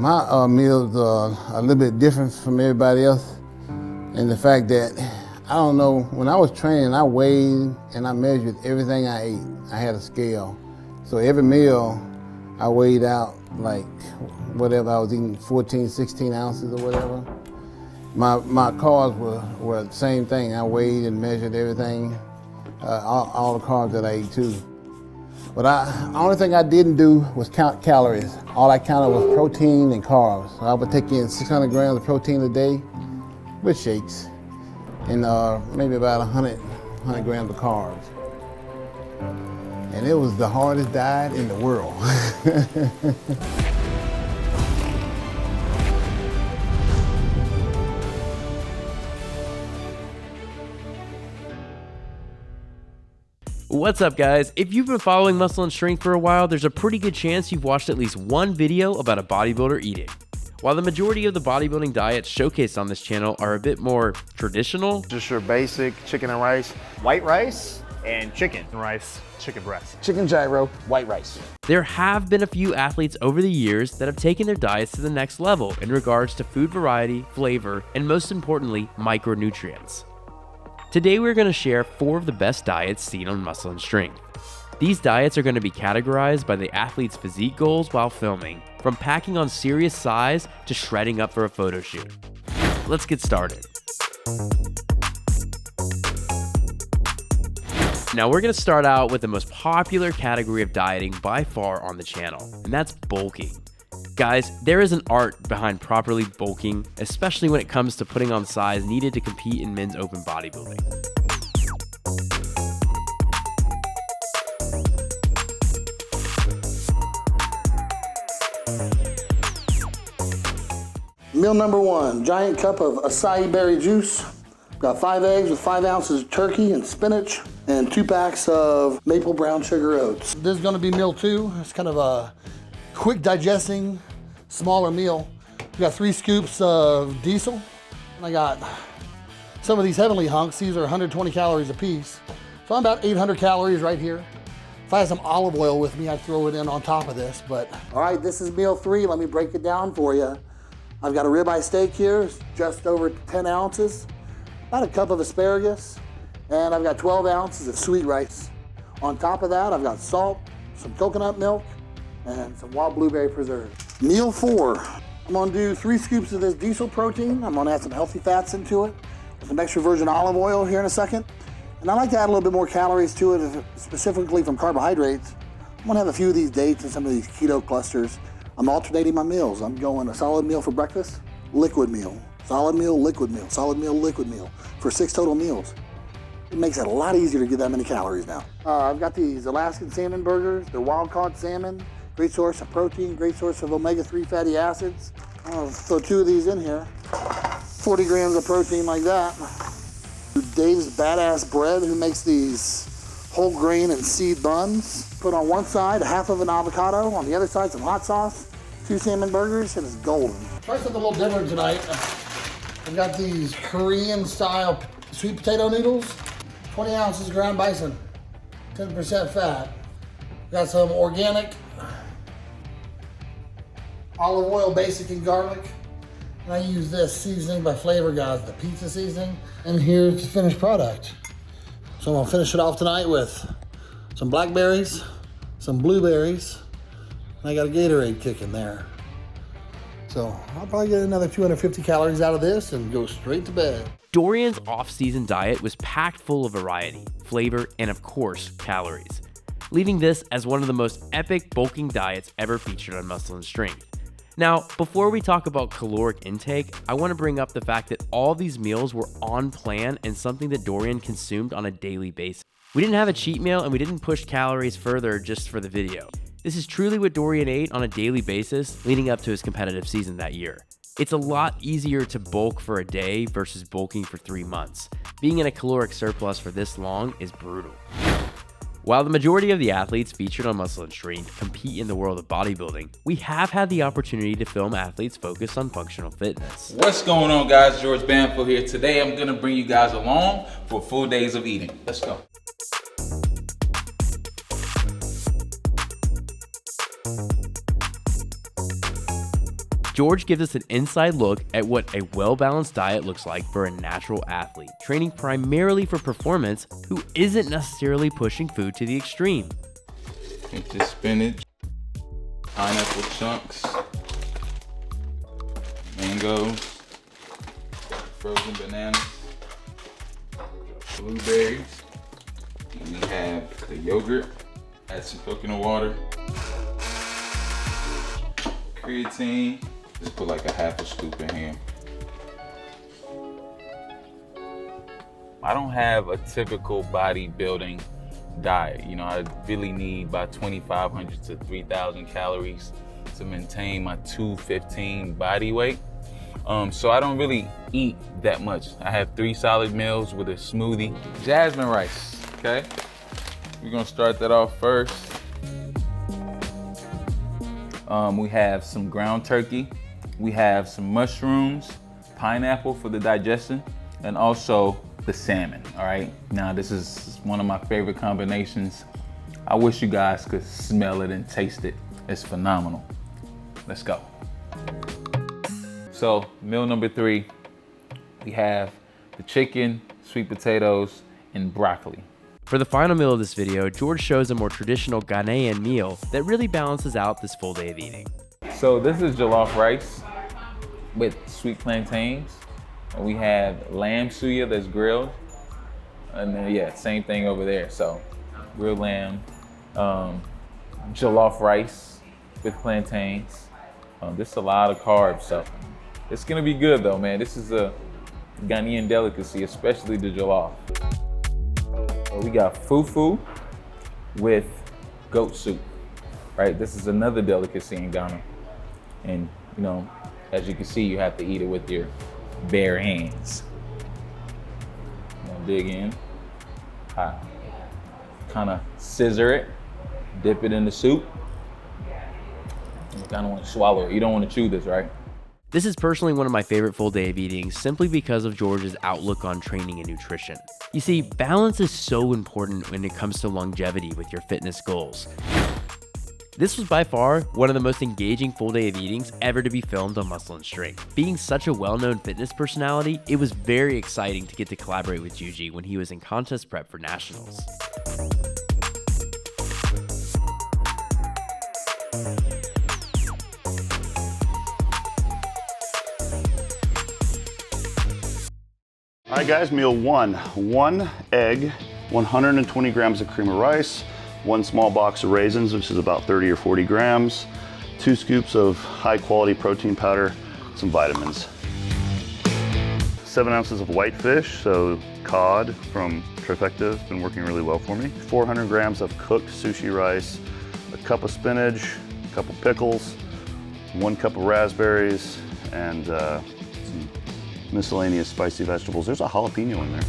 My meals are a little bit different from everybody else, and the fact that, I don't know, when I was training, I weighed and I measured everything I ate. I had a scale. So every meal, I weighed out like whatever I was eating, 14, 16 ounces or whatever. My carbs were the same thing. I weighed and measured everything, all the carbs that I ate too. But the only thing I didn't do was count calories. All I counted was protein and carbs. So I would take in 600 grams of protein a day with shakes, and maybe about 100 grams of carbs. And it was the hardest diet in the world. What's up, guys? If you've been following Muscle and Strength for a while, there's a pretty good chance you've watched at least one video about a bodybuilder eating. While the majority of the bodybuilding diets showcased on this channel are a bit more traditional, just your basic chicken and rice, white rice, and chicken rice, chicken breast, chicken gyro, white rice. There have been a few athletes over the years that have taken their diets to the next level in regards to food variety, flavor, and most importantly, micronutrients. Today we're going to share 4 of the best diets seen on Muscle and Strength. These diets are going to be categorized by the athlete's physique goals while filming, from packing on serious size to shredding up for a photo shoot. Let's get started. Now we're going to start out with the most popular category of dieting by far on the channel, and that's bulking. Guys, there is an art behind properly bulking, especially when it comes to putting on size needed to compete in men's open bodybuilding. Meal number 1, giant cup of acai berry juice. Got 5 eggs with 5 ounces of turkey and spinach, and 2 packs of maple brown sugar oats. This is gonna be meal 2. It's kind of a quick digesting, smaller meal. We got 3 scoops of diesel. And I got some of these heavenly hunks. These are 120 calories a piece. So I'm about 800 calories right here. If I had some olive oil with me, I'd throw it in on top of this, but. All right, this is meal 3. Let me break it down for you. I've got a ribeye steak here, just over 10 ounces, about a cup of asparagus, and I've got 12 ounces of sweet rice. On top of that, I've got salt, some coconut milk, and some wild blueberry preserve. Meal 4, I'm gonna do 3 scoops of this diesel protein. I'm gonna add some healthy fats into it, some extra virgin olive oil here in a second. And I like to add a little bit more calories to it, specifically from carbohydrates. I'm gonna have a few of these dates and some of these keto clusters. I'm alternating my meals. I'm going a solid meal for breakfast, liquid meal, solid meal, liquid meal, solid meal, liquid meal for 6 total meals. It makes it a lot easier to get that many calories now. I've got these Alaskan salmon burgers. They're wild-caught salmon. Great source of protein, great source of omega-3 fatty acids. I'll throw 2 of these in here. 40 grams of protein like that. Dave's Badass Bread, who makes these whole grain and seed buns. Put on one side a half of an avocado, on the other side some hot sauce, 2 salmon burgers, and it's golden. Try something a little different tonight. I've got these Korean-style sweet potato noodles, 20 ounces ground bison, 10% fat. Got some organic olive oil, basic, and garlic. And I use this seasoning by Flavor Gods, the pizza seasoning. And here's the finished product. So I'm gonna finish it off tonight with some blackberries, some blueberries, and I got a Gatorade kick in there. So I'll probably get another 250 calories out of this and go straight to bed. Dorian's off-season diet was packed full of variety, flavor, and of course, calories, leaving this as one of the most epic bulking diets ever featured on Muscle and Strength. Now, before we talk about caloric intake, I want to bring up the fact that all these meals were on plan and something that Dorian consumed on a daily basis. We didn't have a cheat meal and we didn't push calories further just for the video. This is truly what Dorian ate on a daily basis leading up to his competitive season that year. It's a lot easier to bulk for a day versus bulking for 3 months. Being in a caloric surplus for this long is brutal. While the majority of the athletes featured on Muscle and Strength compete in the world of bodybuilding, we have had the opportunity to film athletes focused on functional fitness. What's going on, guys? George Banfield here. Today I'm gonna bring you guys along for full days of eating. Let's go. George gives us an inside look at what a well-balanced diet looks like for a natural athlete, training primarily for performance, who isn't necessarily pushing food to the extreme. Get this spinach, pineapple chunks, mangoes, frozen bananas, blueberries, and we have the yogurt, add some coconut water, creatine, just put like a half a scoop in here. I don't have a typical bodybuilding diet. You know, I really need about 2,500 to 3,000 calories to maintain my 215 body weight. So I don't really eat that much. I have 3 solid meals with a smoothie. Jasmine rice, okay? We're gonna start that off first. We have some ground turkey. We have some mushrooms, pineapple for the digestion, and also the salmon, all right? Now, this is one of my favorite combinations. I wish you guys could smell it and taste it. It's phenomenal. Let's go. So, meal number 3, we have the chicken, sweet potatoes, and broccoli. For the final meal of this video, George shows a more traditional Ghanaian meal that really balances out this full day of eating. So this is jollof rice with sweet plantains. And we have lamb suya that's grilled. And then, yeah, same thing over there. So grilled lamb, jollof rice with plantains. This is a lot of carbs, so it's gonna be good though, man. This is a Ghanaian delicacy, especially the jollof. We got fufu with goat soup, right? This is another delicacy in Ghana. And, you know, as you can see, you have to eat it with your bare hands. Dig in, kind of scissor it, dip it in the soup. You kind of want to swallow it. You don't want to chew this, right? This is personally one of my favorite full day of eating simply because of George's outlook on training and nutrition. You see, balance is so important when it comes to longevity with your fitness goals. This was by far one of the most engaging full day of eatings ever to be filmed on Muscle and Strength. Being such a well-known fitness personality, it was very exciting to get to collaborate with Juji when he was in contest prep for nationals. All right guys, meal 1. 1 egg, 120 grams of cream of rice, 1 small box of raisins, which is about 30 or 40 grams, 2 scoops of high quality protein powder, some vitamins. 7 ounces of white fish, so cod from Trifecta has been working really well for me. 400 grams of cooked sushi rice, a cup of spinach, a couple pickles, 1 cup of raspberries, and some miscellaneous spicy vegetables. There's a jalapeno in there.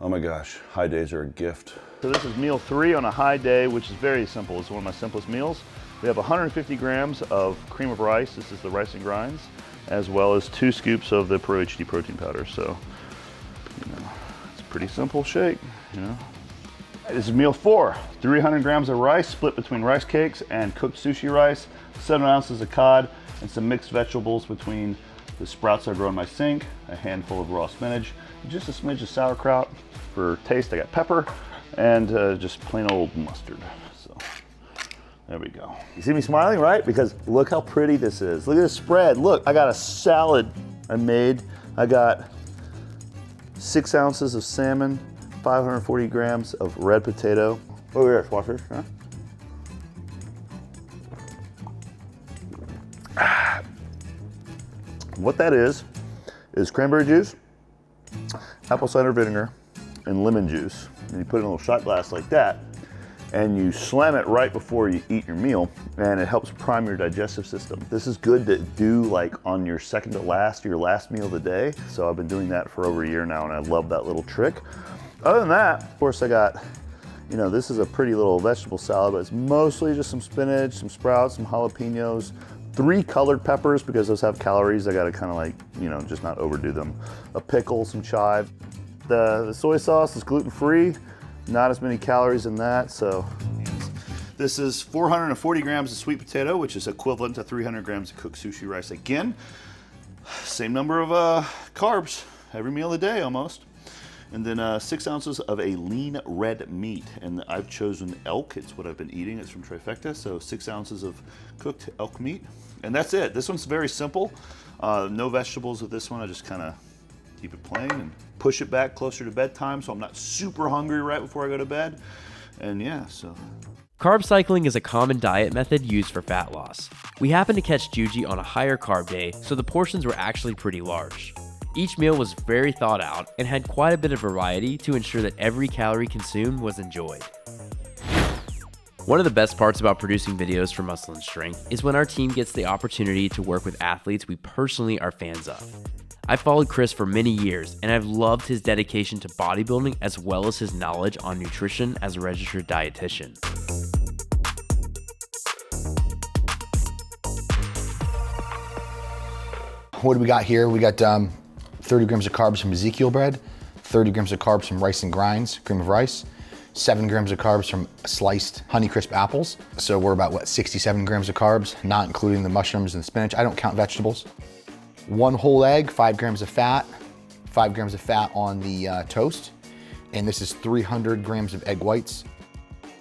Oh my gosh, high days are a gift. So this is meal 3 on a high day, which is very simple. It's one of my simplest meals. We have 150 grams of cream of rice. This is the rice and grinds, as well as 2 scoops of the Pro HD protein powder. So, you know, it's a pretty simple shake, you know. This is meal 4, 300 grams of rice split between rice cakes and cooked sushi rice, 7 ounces of cod, and some mixed vegetables between the sprouts I grow in my sink, a handful of raw spinach, just a smidge of sauerkraut. For taste, I got pepper, and just plain old mustard. So, there we go. You see me smiling, right? Because look how pretty this is. Look at this spread. Look, I got a salad I made. I got 6 ounces of salmon, 540 grams of red potato. Over here, watch this, huh? What that is cranberry juice, apple cider vinegar, and lemon juice. And you put it in a little shot glass like that, and you slam it right before you eat your meal, and it helps prime your digestive system. This is good to do like on your second to last, your last meal of the day. So I've been doing that for over a year now, and I love that little trick. Other than that, of course, I got, you know, this is a pretty little vegetable salad, but it's mostly just some spinach, some sprouts, some jalapenos, 3 colored peppers because those have calories. I gotta kind of like, you know, just not overdo them. A pickle, some chive. The soy sauce is gluten-free, not as many calories in that, so This is 440 grams of sweet potato, which is equivalent to 300 grams of cooked sushi rice. Again, same number of carbs every meal of the day almost. And then 6 ounces of a lean red meat. And I've chosen elk. It's what I've been eating. It's from Trifecta. So 6 ounces of cooked elk meat. And that's it. This one's very simple. No vegetables with this one. I just kind of keep it plain and push it back closer to bedtime so I'm not super hungry right before I go to bed. And yeah, so. Carb cycling is a common diet method used for fat loss. We happened to catch Juji on a higher carb day, so the portions were actually pretty large. Each meal was very thought out and had quite a bit of variety to ensure that every calorie consumed was enjoyed. One of the best parts about producing videos for Muscle and Strength is when our team gets the opportunity to work with athletes we personally are fans of. I've followed Chris for many years, and I've loved his dedication to bodybuilding as well as his knowledge on nutrition as a registered dietitian. What do we got here? We got 30 grams of carbs from Ezekiel bread, 30 grams of carbs from rice and grinds, cream of rice, 7 grams of carbs from sliced Honeycrisp apples. So we're about, what, 67 grams of carbs, not including the mushrooms and the spinach. I don't count vegetables. 1 whole egg, 5 grams of fat, 5 grams of fat on the toast. And this is 300 grams of egg whites.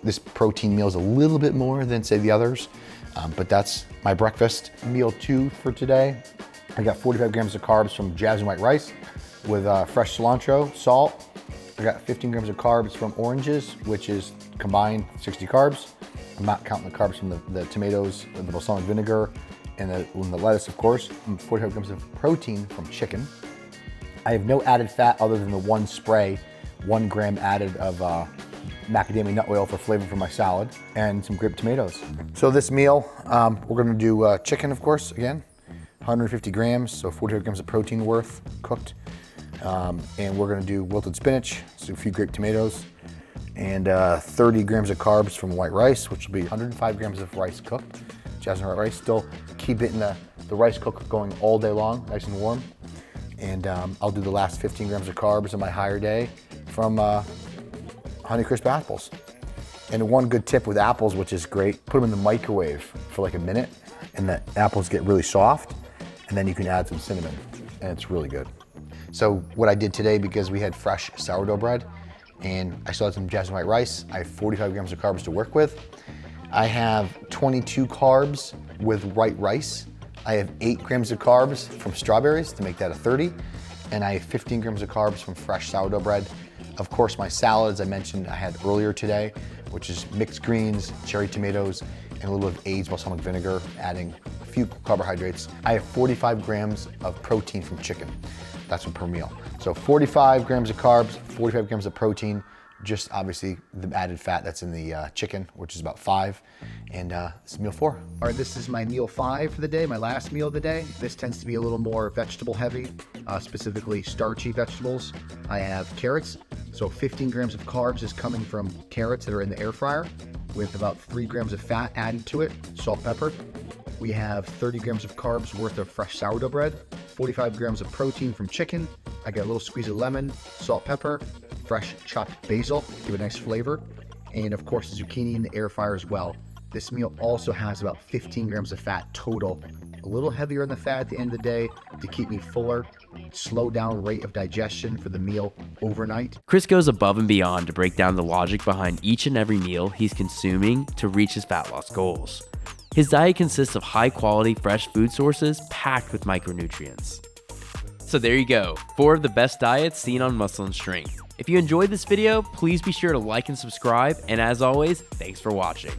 This protein meal is a little bit more than, say, the others, but that's my breakfast. Meal 2 for today. I got 45 grams of carbs from jasmine white rice with fresh cilantro, salt. I got 15 grams of carbs from oranges, which is combined 60 carbs. I'm not counting the carbs from the tomatoes, the balsamic vinegar, and the lettuce, of course. And 45 grams of protein from chicken. I have no added fat other than the 1 spray, 1 gram added of macadamia nut oil for flavor for my salad, and some grape tomatoes. So this meal, we're gonna do chicken, of course, again. 150 grams, so 45 grams of protein worth cooked. And we're gonna do wilted spinach, so a few grape tomatoes, and 30 grams of carbs from white rice, which will be 105 grams of rice cooked. Jasmine white rice, still keep it in the rice cooker going all day long, nice and warm. And I'll do the last 15 grams of carbs on my higher day from Honeycrisp apples. And one good tip with apples, which is great, put them in the microwave for like a minute, and the apples get really soft, and then you can add some cinnamon, and it's really good. So what I did today, because we had fresh sourdough bread, and I still had some jasmine white rice, I have 45 grams of carbs to work with. I have 22 carbs with white rice. I have 8 grams of carbs from strawberries to make that a 30, and I have 15 grams of carbs from fresh sourdough bread. Of course, my salads I mentioned I had earlier today, which is mixed greens, cherry tomatoes, and a little bit of aged balsamic vinegar, adding a few carbohydrates. I have 45 grams of protein from chicken. That's one per meal. So 45 grams of carbs, 45 grams of protein, just obviously the added fat that's in the chicken, which is about 5, and this is meal 4. All right, this is my meal 5 for the day, my last meal of the day. This tends to be a little more vegetable heavy, specifically starchy vegetables. I have carrots, so 15 grams of carbs is coming from carrots that are in the air fryer, with about 3 grams of fat added to it, salt, pepper. We have 30 grams of carbs worth of fresh sourdough bread, 45 grams of protein from chicken. I got a little squeeze of lemon, salt, pepper, fresh chopped basil, give it a nice flavor, and of course zucchini in the air fryer as well. This meal also has about 15 grams of fat total. A little heavier on the fat at the end of the day to keep me fuller, slow down rate of digestion for the meal overnight. Chris goes above and beyond to break down the logic behind each and every meal he's consuming to reach his fat loss goals. His diet consists of high-quality, fresh food sources packed with micronutrients. So there you go, 4 of the best diets seen on Muscle and Strength. If you enjoyed this video, please be sure to like and subscribe, and as always, thanks for watching.